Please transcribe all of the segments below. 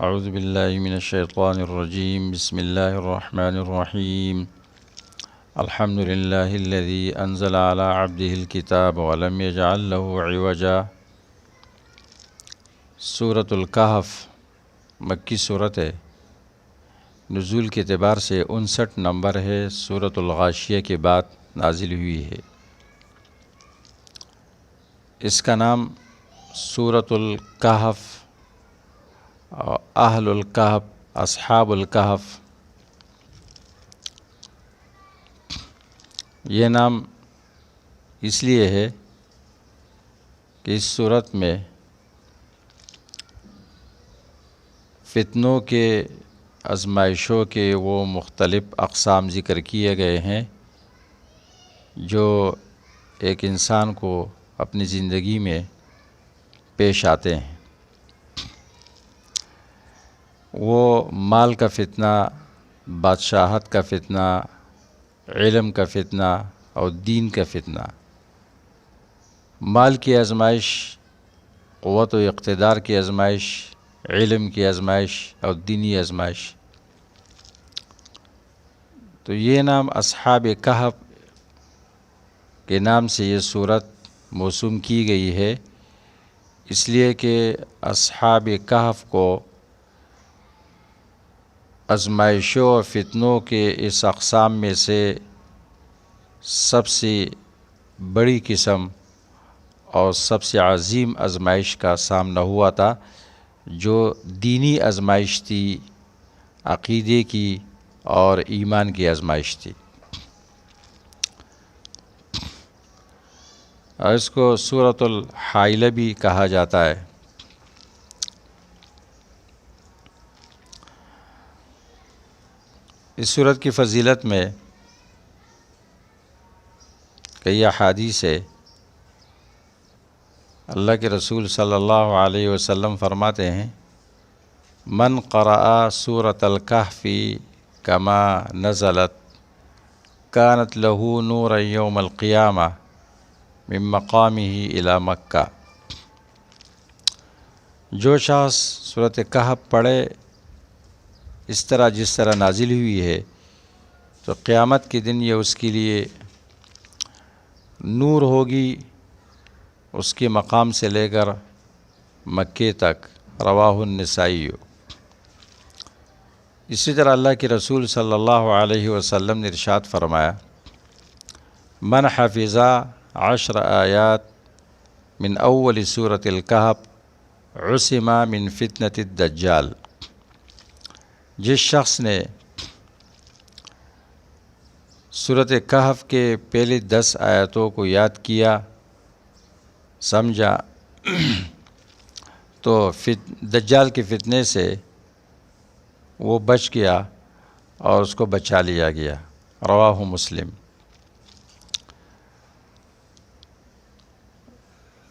اعوذ باللہ من الشیطان الرجیم بسم اللہ الرحمن الرحیم الحمد للہ الذی انزل علی عبدہ الکتاب ولم یجعل له عوجا۔ سورۃ الکہف مکی صورت ہے، نزول کے اعتبار سے 59 نمبر ہے، سورۃ الغاشیہ کے بعد نازل ہوئی ہے۔ اس کا نام سورۃ الکہف، اہل الکہف، اصحاب الکہف، یہ نام اس لیے ہے کہ اس صورت میں فتنوں کے، آزمائشوں کے وہ مختلف اقسام ذکر کیے گئے ہیں جو ایک انسان کو اپنی زندگی میں پیش آتے ہیں۔ وہ مال کا فتنہ، بادشاہت کا فتنہ، علم کا فتنہ اور دین کا فتنہ۔ مال کی آزمائش، قوت و اقتدار کی آزمائش، علم کی آزمائش اور دینی آزمائش۔ تو یہ نام اصحاب کہف کے نام سے یہ صورت موسوم کی گئی ہے، اس لیے کہ اصحاب کہف کو آزمائشوں اور فتنوں کے اس اقسام میں سے سب سے بڑی قسم اور سب سے عظیم آزمائش کا سامنا ہوا تھا، جو دینی آزمائش تھی، عقیدے کی اور ایمان کی آزمائش تھی۔ اور اس کو سورۃ الحائلہ بھی کہا جاتا ہے۔ اس سورت کی فضیلت میں کئی احادیث ہے۔ اللہ کے رسول صلی اللہ علیہ وسلم فرماتے ہیں، من قرأ سورۃ الکہف کما نزلت کانت لہ نورا یوم القیامہ من مقامہ الی مکہ۔ جو شخص سورۃ کہف پڑھے اس طرح جس طرح نازل ہوئی ہے تو قیامت کے دن یہ اس کے لیے نور ہوگی، اس کے مقام سے لے کر مکے تک۔ رواہ النسائی۔ اسی طرح اللہ کے رسول صلی اللہ علیہ وسلم نے ارشاد فرمایا، من حفظ 10 آیات من اول سورۃ الکہف عصم من فتنۃ الدجال۔ جس شخص نے سورۃ کہف کے پہلے 10 آیاتوں کو یاد کیا، سمجھا، تو دجال کے فتنے سے وہ بچ گیا اور اس کو بچا لیا گیا۔ رواہ مسلم۔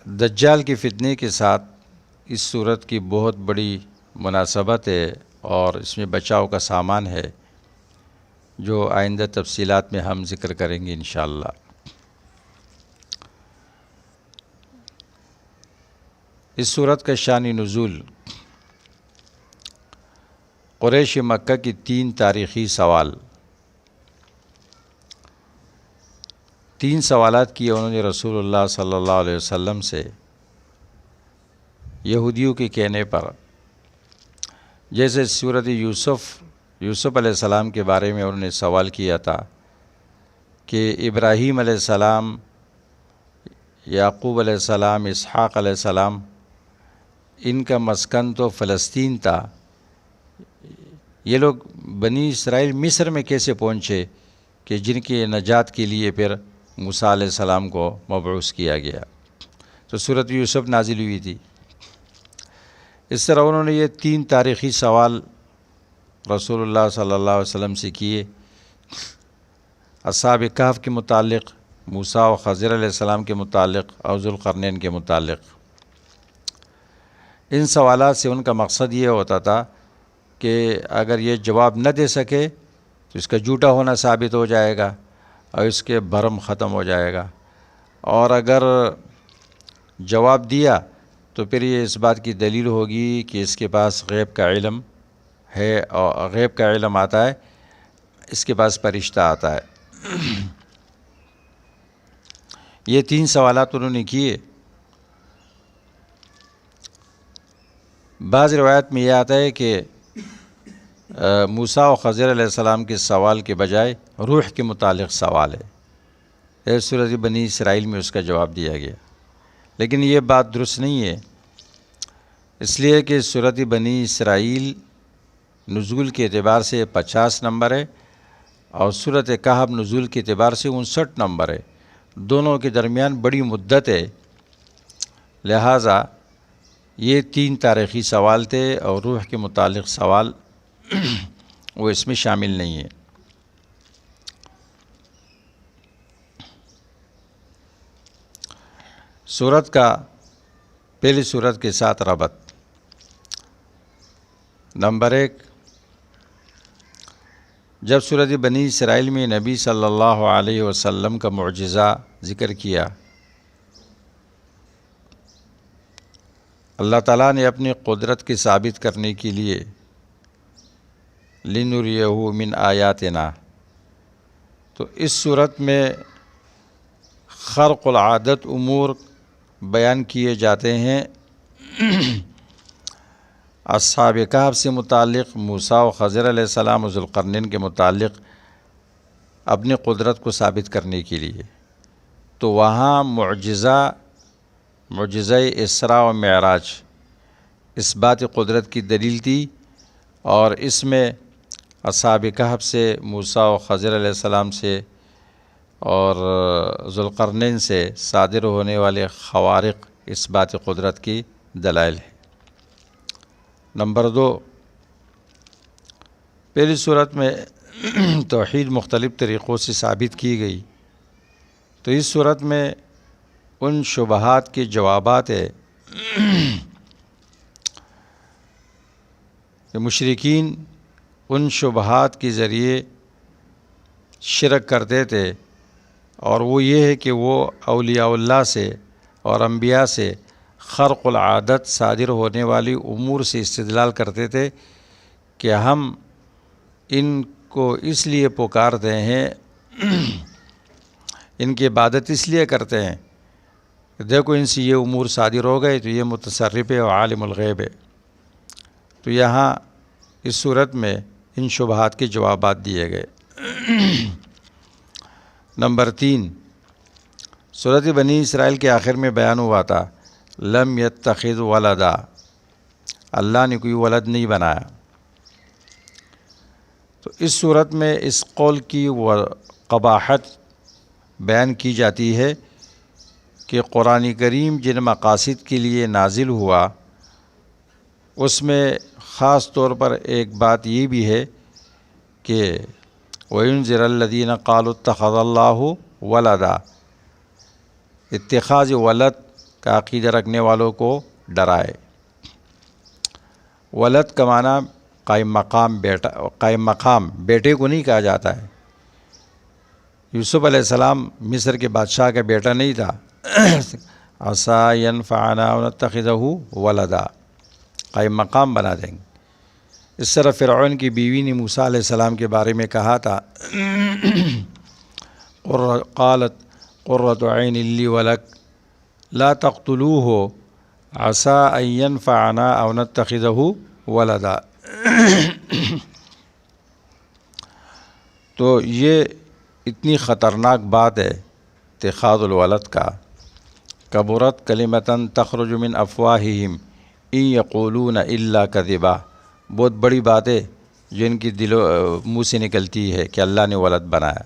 دجال کے فتنے کے ساتھ اس صورت کی بہت بڑی مناسبت ہے اور اس میں بچاؤ کا سامان ہے، جو آئندہ تفصیلات میں ہم ذکر کریں گے انشاءاللہ۔ اس صورت کا شان نزول قریش مکہ کی 3 تاریخی سوال، 3 سوالات کیے انہوں نے رسول اللہ صلی اللہ علیہ وسلم سے یہودیوں کے کہنے پر۔ جیسے سورۃ یوسف علیہ السلام کے بارے میں انہوں نے سوال کیا تھا کہ ابراہیم علیہ السلام، یعقوب علیہ السلام، اسحاق علیہ السلام، ان کا مسکن تو فلسطین تھا، یہ لوگ بنی اسرائیل مصر میں کیسے پہنچے کہ جن کی نجات کے لیے پھر موسیٰ علیہ السلام کو مبعوث کیا گیا؟ تو سورۃ یوسف نازل ہوئی تھی۔ اس طرح انہوں نے یہ 3 تاریخی سوال رسول اللہ صلی اللہ علیہ وسلم سے کیے، اصحاب کہف کے متعلق، موسیٰ و خضر علیہ السلام کے متعلق اور ذوالقرنین کے متعلق۔ ان سوالات سے ان کا مقصد یہ ہوتا تھا کہ اگر یہ جواب نہ دے سکے تو اس کا جھوٹا ہونا ثابت ہو جائے گا اور اس کے بھرم ختم ہو جائے گا، اور اگر جواب دیا تو پھر یہ اس بات کی دلیل ہوگی کہ اس کے پاس غیب کا علم ہے، اور غیب کا علم آتا ہے، اس کے پاس فرشتہ آتا ہے۔ یہ 3 سوالات انہوں نے کیے۔ بعض روایت میں یہ آتا ہے کہ موسیٰ و خضر علیہ السلام کے سوال کے بجائے روح کے متعلق سوال ہے، سورۃ بنی اسرائیل میں اس کا جواب دیا گیا، لیکن یہ بات درست نہیں ہے، اس لیے کہ سورۃ بنی اسرائیل نزول کے اعتبار سے 50 نمبر ہے، اور سورۃ کہف نزول کے اعتبار سے 59 نمبر ہے، دونوں کے درمیان بڑی مدت ہے، لہٰذا یہ 3 تاریخی سوال تھے، اور روح کے متعلق سوال وہ اس میں شامل نہیں ہے۔ سورت کا پہلی سورت کے ساتھ ربط۔ نمبر 1، جب سورۃ بنی اسرائیل میں نبی صلی اللہ علیہ وسلم کا معجزہ ذکر کیا، اللہ تعالیٰ نے اپنی قدرت کی ثابت کرنے کے لیے لِنُرِيَهُ مِنْ آیاتنا، تو اس صورت میں خرق العادت امور بیان کیے جاتے ہیں، اصحاب کہف سے متعلق، موسیٰ و خضر علیہ السلام و ذوالقرنین کے متعلق اپنی قدرت کو ثابت کرنے کے لیے۔ تو وہاں معجزہ اسراء و معراج اس بات قدرت کی دلیل تھی، اور اس میں اصحاب کہف سے، موسیٰ و خضر علیہ السلام سے اور ذوالقرنین سے صادر ہونے والے خوارق اس بات قدرت کی دلائل ہے۔ نمبر 2، پہلی صورت میں توحید مختلف طریقوں سے ثابت کی گئی، تو اس صورت میں ان شبہات کے جوابات ہے کہ مشرکین ان شبہات کے ذریعے شرک کرتے تھے، اور وہ یہ ہے کہ وہ اولیاء اللہ سے اور انبیاء سے خرق العادت صادر ہونے والی امور سے استدلال کرتے تھے کہ ہم ان کو اس لیے پکارتے ہیں، ان کی عبادت اس لیے کرتے ہیں کہ دیکھو ان سے یہ امور صادر ہو گئے، تو یہ متصرف ہے اور عالم الغیب ہے۔ تو یہاں اس صورت میں ان شبہات کے جوابات دیے گئے۔ نمبر 3، سورۃ بنی اسرائیل کے آخر میں بیان ہوا تھا لم یتخذ ولدا، اللہ نے کوئی ولد نہیں بنایا۔ تو اس صورت میں اس قول کی قباحت بیان کی جاتی ہے کہ قرآن کریم جن مقاصد کے لیے نازل ہوا، اس میں خاص طور پر ایک بات یہ بھی ہے کہ وَيُنذِرَ الَّذِينَ قَالُوا اتَّخَذَ اللَّهُ وَلَدًا، اتخاذ ولد کا عقیدہ رکھنے والوں کو ڈرائے۔ ولد کا معنی قائم مقام بیٹا، قائم مقام بیٹے کو نہیں کہا جاتا ہے۔ یوسف علیہ السلام مصر کے بادشاہ کا بیٹا نہیں تھا، عَسَىٰ يَنفَعُنَا أَوْ نَتَّخِذَهُ وَلَدًا، قائم مقام بنا دیں گے۔ اس طرح فرعون کی بیوی نے موسیٰ علیہ السلام کے بارے میں کہا تھا قالت قرۃ عین لی ولک لا تقتلوه عسى ان ينفعنا او نتخذه ولدا۔ تو یہ اتنی خطرناک بات ہے اتخاذ الولد کا، کبرت کلمۃ تخرج من افواہہم ان یقولون الا کذبا، بہت بڑی بات ہے جو ان کی منہ سے نکلتی ہے کہ اللہ نے ولد بنایا۔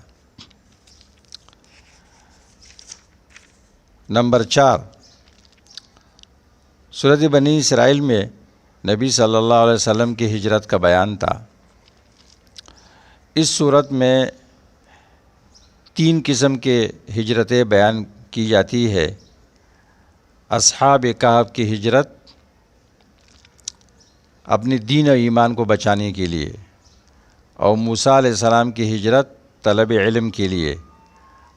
نمبر 4، سورۃ بنی اسرائیل میں نبی صلی اللہ علیہ وسلم کی ہجرت کا بیان تھا۔ اس صورت میں 3 قسم کے ہجرتیں بیان کی جاتی ہے۔ اصحاب کہف کی ہجرت اپنی دین و ایمان کو بچانے کے لیے، اور موسیٰ علیہ السلام کی ہجرت طلب علم کے لیے،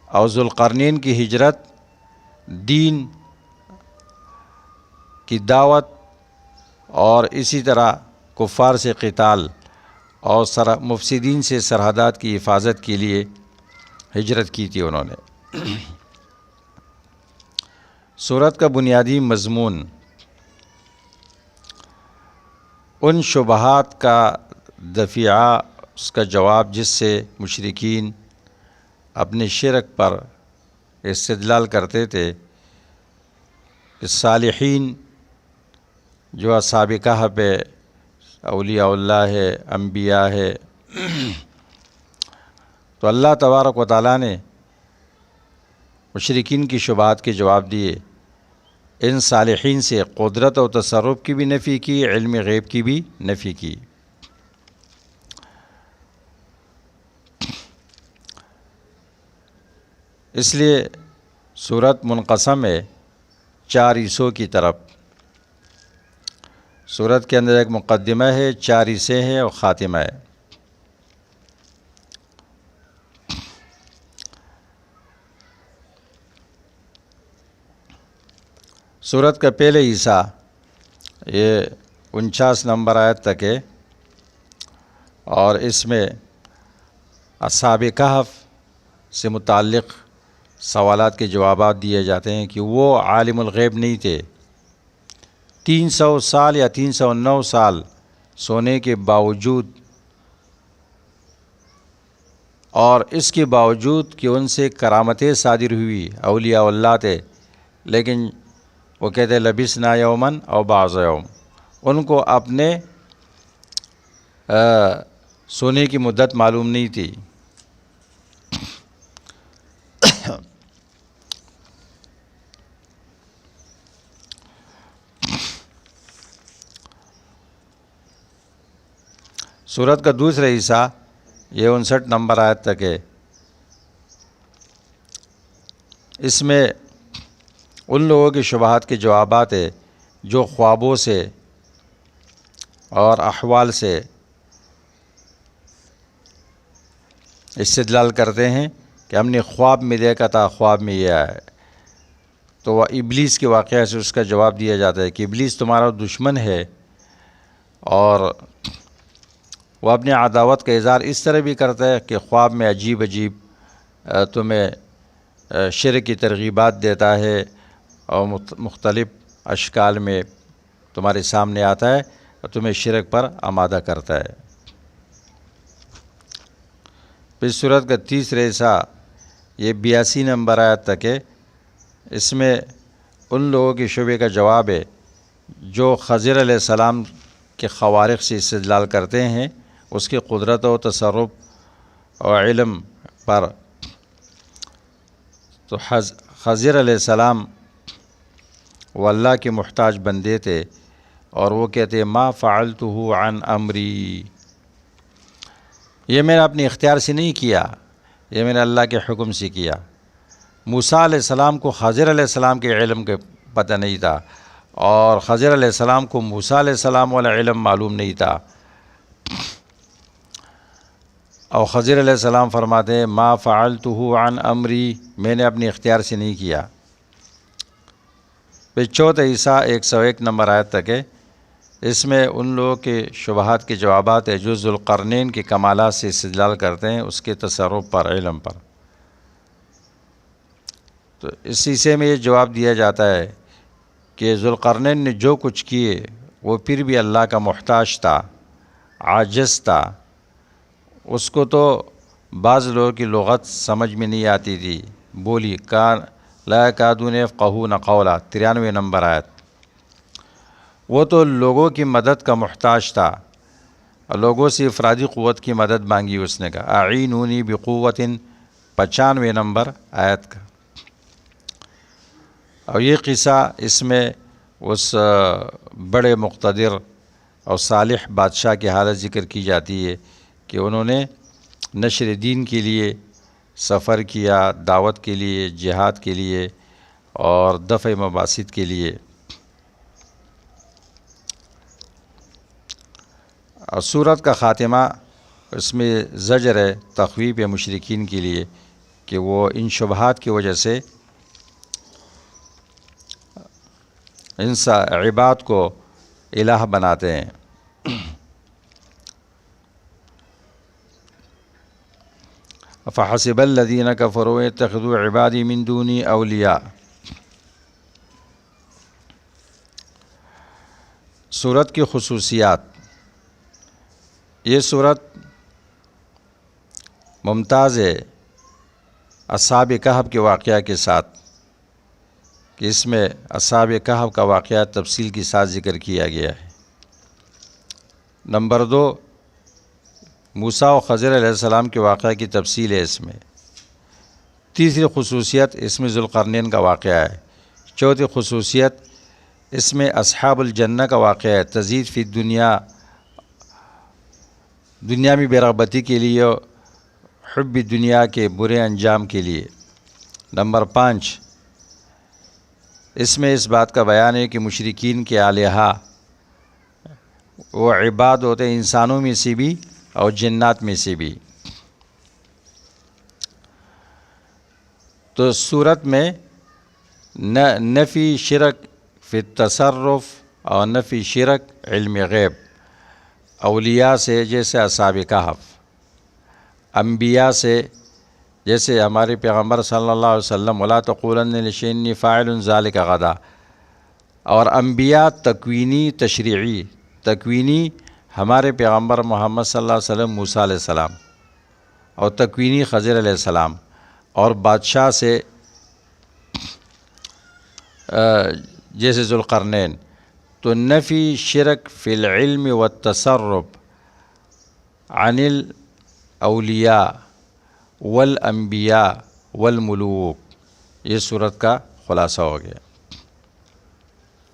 اور ذوالقرنین کی ہجرت دین کی دعوت اور اسی طرح کفار سے قتال اور مفسدین سے سرحدات کی حفاظت کے لیے ہجرت کی تھی انہوں نے۔ سورت کا بنیادی مضمون ان شبہات کا دفیعہ، اس کا جواب جس سے مشرکین اپنے شرک پر استدلال کرتے تھے کہ صالحین جو اصحاب کہف ہے، اولیاء اللہ ہے، انبیاء ہے، تو اللہ تبارک و تعالیٰ نے مشرکین کی شبہات کے جواب دیے، ان صالحین سے قدرت و تصرف کی بھی نفی کی، علم غیب کی بھی نفی کی۔ اس لیے سورت منقسم ہے 4 حصوں کی طرف۔ سورت کے اندر ایک مقدمہ ہے، 4 حصے ہیں اور خاتمہ ہے۔ سورت کا پہلے حصہ یہ 49 نمبر آیت تک ہے، اور اس میں اصحاب کہف سے متعلق سوالات کے جوابات دیے جاتے ہیں کہ وہ عالم الغیب نہیں تھے، 300 سال یا 309 سال سونے کے باوجود، اور اس کے باوجود کہ ان سے کرامتیں صادر ہوئی، اولیاء اللہ تھے، لیکن وہ کہتے لبثنا یومن او بعض یوم، ان کو اپنے سونے کی مدت معلوم نہیں تھی۔ سورت کا دوسرا حصہ یہ 59 نمبر آیت تک ہے، اس میں ان لوگوں کی شبہات کے جوابات ہے جو خوابوں سے اور احوال سے استدلال کرتے ہیں کہ ہم نے خواب میں دیکھا تھا، خواب میں یہ آیا ہے۔ تو وہ ابلیس کے واقعہ سے اس کا جواب دیا جاتا ہے کہ ابلیس تمہارا دشمن ہے، اور وہ اپنے عداوت کا اظہار اس طرح بھی کرتا ہے کہ خواب میں عجیب تمہیں شرک کی ترغیبات دیتا ہے اور مختلف اشکال میں تمہارے سامنے آتا ہے اور تمہیں شرک پر آمادہ کرتا ہے۔ پھر سورت کا تیسرا حصہ یہ 82 نمبر آیت تک ہے، اس میں ان لوگوں کے شبے کا جواب ہے جو خضر علیہ السلام کے خوارق سے استدلال کرتے ہیں، اس کی قدرت و تصرف اور علم پر۔ تو خضر علیہ السلام وہ اللہ کے محتاج بندے تھے، اور وہ کہتے ما فعلتہ عن امری، یہ میں نے اپنے اختیار سے نہیں کیا، یہ میں نے اللہ کے حکم سے کیا۔ موسیٰ علیہ السلام کو خضر علیہ السلام کے علم کے پتہ نہیں تھا، اور خضر علیہ السلام کو موسیٰ علیہ السلام والا علم معلوم نہیں تھا، اور خضر علیہ السلام فرماتے ہیں ما فعلتہ عن امری، میں نے اپنے اختیار سے نہیں کیا۔ پھر چوتھا حصہ 101 نمبر آیت تک ہے، اس میں ان لوگوں کے شبہات کے جوابات ہے جو ذوالقرنین کے کمالات سے استدلال کرتے ہیں، اس کے تصرف پر، علم پر۔ تو اس حصے میں یہ جواب دیا جاتا ہے کہ ذوالقرنین نے جو کچھ کیے وہ پھر بھی اللہ کا محتاج تھا، عاجز تھا، اس کو تو بعض لوگوں کی لغت سمجھ میں نہیں آتی تھی، بولی لا یکادون یفقہون قولا، 93 نمبر آیت۔ وہ تو لوگوں کی مدد کا محتاج تھا، اور لوگوں سے افرادی قوت کی مدد مانگی، اس نے کہا اعینونی بقوت، 95 نمبر آیت کا۔ اور یہ قصہ اس میں اس بڑے مقتدر اور صالح بادشاہ کی حالت ذکر کی جاتی ہے کہ انہوں نے نشر دین کے لیے سفر کیا، دعوت کے لیے، جہاد کے لیے اور دفع مباحث کے لیے۔ اور سورت کا خاتمہ اس میں زجر ہے، تخویف ہے مشرکین کے لیے کہ وہ ان شبہات کی وجہ سے عباد کو الہ بناتے ہیں۔ فحسب الذین کفروا اتخذوا عبادی من دونی اولیاء۔ سورت کی خصوصیات۔ یہ سورت ممتاز ہے اصحاب کہف کے واقعہ کے ساتھ، کہ اس میں اصحاب کہف کا واقعہ تفصیل کے ساتھ ذکر کیا گیا ہے۔ نمبر 2، موسیٰ و خضر علیہ السلام کے واقعہ کی تفصیل ہے اس میں۔ تیسری خصوصیت اس میں ذوالقرنین کا واقعہ ہے۔ چوتھی خصوصیت اس میں اصحاب الجنہ کا واقعہ ہے، تزید فی دنیا میں بے رغبتی کے لیے، حب دنیا کے برے انجام کے لیے۔ نمبر 5، اس میں اس بات کا بیان ہے کہ مشرکین کے آلہہ وہ عباد ہوتے ہیں، انسانوں میں سے بھی اور جنات میں سے بھی۔ تو سورت میں نفی شرک فی التصرف اور نفی شرک علم غیب، اولیاء سے جیسے اصحاب کہف، انبیاء سے جیسے ہمارے پیغمبر صلی اللہ علیہ وسلم ولا تقولن لشیء انی فاعل ذلک غدا، اور انبیاء تکوینی تشریعی۔ تکوینی ہمارے پیغمبر محمد صلی اللہ علیہ وسلم موسیٰ علیہ السلام، اور تکوینی خضر علیہ السلام، اور بادشاہ سے جیسے ذوالقرنین۔ تو نفی شرک فی العلم والتصرف عن الاولیاء والانبیاء والملوک، یہ سورت کا خلاصہ ہو گیا۔